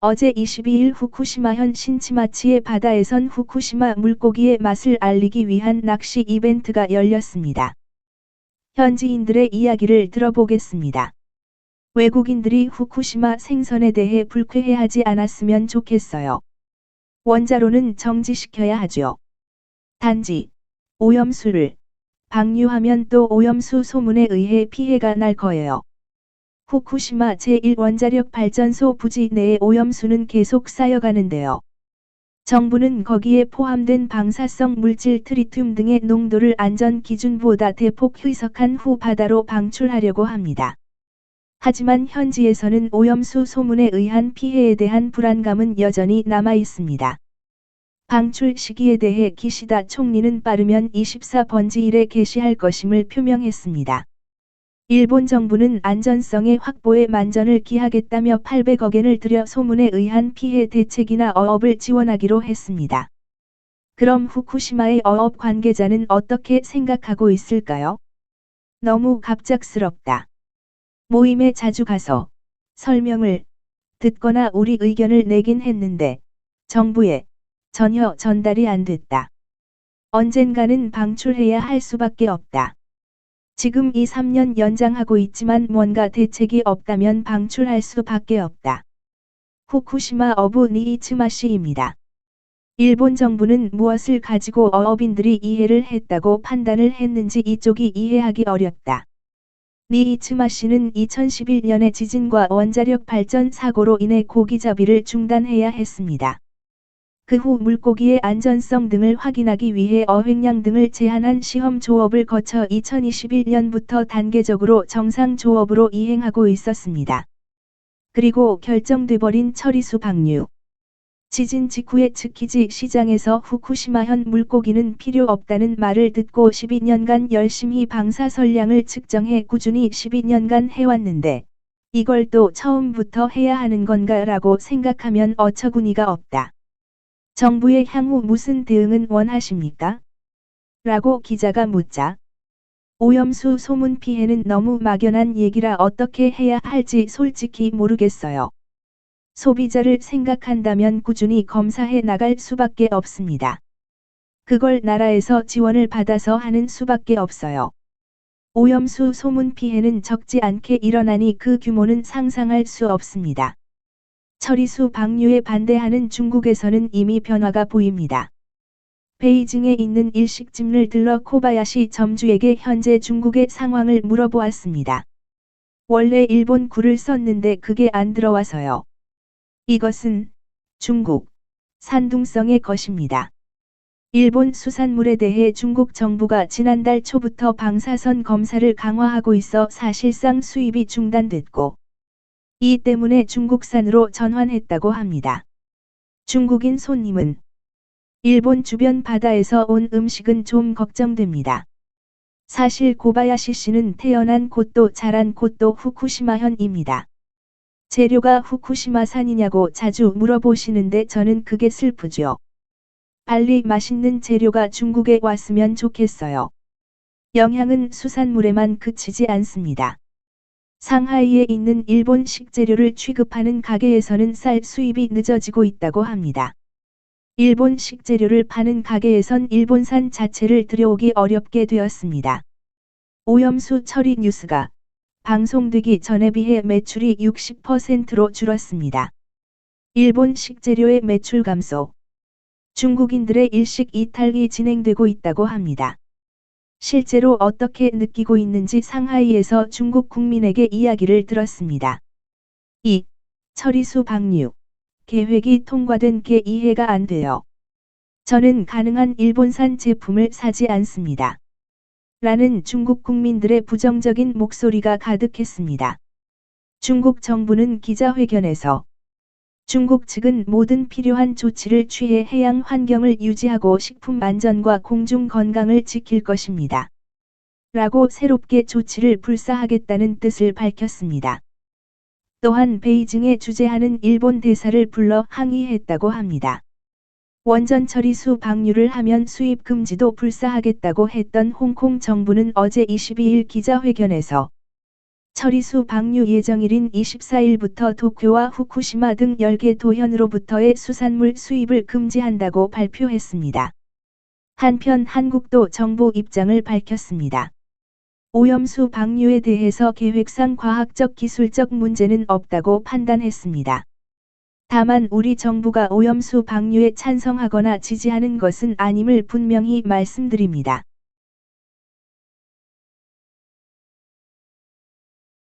어제 22일 후쿠시마현 신치마치의 바다에선 후쿠시마 물고기의 맛을 알리기 위한 낚시 이벤트가 열렸습니다. 현지인들의 이야기를 들어보겠습니다. 외국인들이 후쿠시마 생선에 대해 불쾌해하지 않았으면 좋겠어요. 원자로는 정지시켜야 하죠. 단지 오염수를 방류하면 또 오염수 소문에 의해 피해가 날 거예요. 후쿠시마 제1원자력 발전소 부지 내의 오염수는 계속 쌓여가는데요. 정부는 거기에 포함된 방사성 물질 트리튬 등의 농도를 안전 기준보다 대폭 희석한 후 바다로 방출하려고 합니다. 하지만 현지에서는 오염수 소문에 의한 피해에 대한 불안감은 여전히 남아 있습니다. 방출 시기에 대해 기시다 총리는 빠르면 24번지일에 개시할 것임을 표명했습니다. 일본 정부는 안전성의 확보에 만전을 기하겠다며 800억엔을 들여 소문에 의한 피해 대책이나 어업을 지원하기로 했습니다. 그럼 후쿠시마의 어업 관계자는 어떻게 생각하고 있을까요? 너무 갑작스럽다. 모임에 자주 가서 설명을 듣거나 우리 의견을 내긴 했는데 정부에 전혀 전달이 안 됐다. 언젠가는 방출해야 할 수밖에 없다. 지금 2~3년 연장하고 있지만 뭔가 대책이 없다면 방출할 수밖에 없다. 후쿠시마 어부 니이츠마시입니다. 일본 정부는 무엇을 가지고 어업인들이 이해를 했다고 판단을 했는지 이쪽이 이해하기 어렵다. 니이츠마시는 2011년에 지진과 원자력 발전 사고로 인해 고기잡이를 중단해야 했습니다. 그 후 물고기의 안전성 등을 확인하기 위해 어획량 등을 제한한 시험 조업을 거쳐 2021년부터 단계적으로 정상 조업으로 이행하고 있었습니다. 그리고 결정돼버린 처리수 방류. 지진 직후에 츠키지 시장에서 후쿠시마현 물고기는 필요 없다는 말을 듣고 12년간 열심히 방사선량을 측정해 꾸준히 12년간 해왔는데 이걸 또 처음부터 해야 하는 건가라고 생각하면 어처구니가 없다. 정부의 향후 무슨 대응은 원하십니까? 라고 기자가 묻자 오염수 소문 피해는 너무 막연한 얘기라 어떻게 해야 할지 솔직히 모르겠어요. 소비자를 생각한다면 꾸준히 검사해 나갈 수밖에 없습니다. 그걸 나라에서 지원을 받아서 하는 수밖에 없어요. 오염수 소문 피해는 적지 않게 일어나니 그 규모는 상상할 수 없습니다. 처리수 방류에 반대하는 중국에서는 이미 변화가 보입니다. 베이징에 있는 일식집을 들러 코바야시 점주에게 현재 중국의 상황을 물어보았습니다. 원래 일본 굴을 썼는데 그게 안 들어와서요. 이것은 중국 산둥성의 것입니다. 일본 수산물에 대해 중국 정부가 지난달 초부터 방사선 검사를 강화하고 있어 사실상 수입이 중단됐고 이 때문에 중국산으로 전환했다고 합니다. 중국인 손님은 일본 주변 바다에서 온 음식은 좀 걱정됩니다. 사실 고바야시 씨는 태어난 곳도 자란 곳도 후쿠시마현입니다. 재료가 후쿠시마산이냐고 자주 물어보시는데 저는 그게 슬프죠. 빨리 맛있는 재료가 중국에 왔으면 좋겠어요. 영향은 수산물에만 그치지 않습니다. 상하이에 있는 일본 식재료를 취급하는 가게에서는 쌀 수입이 늦어지고 있다고 합니다. 일본 식재료를 파는 가게에선 일본산 자체를 들여오기 어렵게 되었습니다. 오염수 처리 뉴스가 방송되기 전에 비해 매출이 60%로 줄었습니다. 일본 식재료의 매출 감소. 중국인들의 일식 이탈이 진행되고 있다고 합니다. 실제로 어떻게 느끼고 있는지 상하이에서 중국 국민에게 이야기를 들었습니다. 2. 처리수 방류. 계획이 통과된 게 이해가 안 돼요. 저는 가능한 일본산 제품을 사지 않습니다. 라는 중국 국민들의 부정적인 목소리가 가득했습니다. 중국 정부는 기자회견에서 중국 측은 모든 필요한 조치를 취해 해양 환경을 유지하고 식품 안전과 공중 건강을 지킬 것입니다. 라고 새롭게 조치를 불사하겠다는 뜻을 밝혔습니다. 또한 베이징에 주재하는 일본 대사를 불러 항의했다고 합니다. 원전 처리수 방류를 하면 수입 금지도 불사하겠다고 했던 홍콩 정부는 어제 22일 기자회견에서 처리수 방류 예정일인 24일부터 도쿄와 후쿠시마 등 10개 도현으로부터의 수산물 수입을 금지한다고 발표했습니다. 한편 한국도 정보 입장을 밝혔습니다. 오염수 방류에 대해서 계획상 과학적 기술적 문제는 없다고 판단했습니다. 다만 우리 정부가 오염수 방류에 찬성하거나 지지하는 것은 아님을 분명히 말씀드립니다.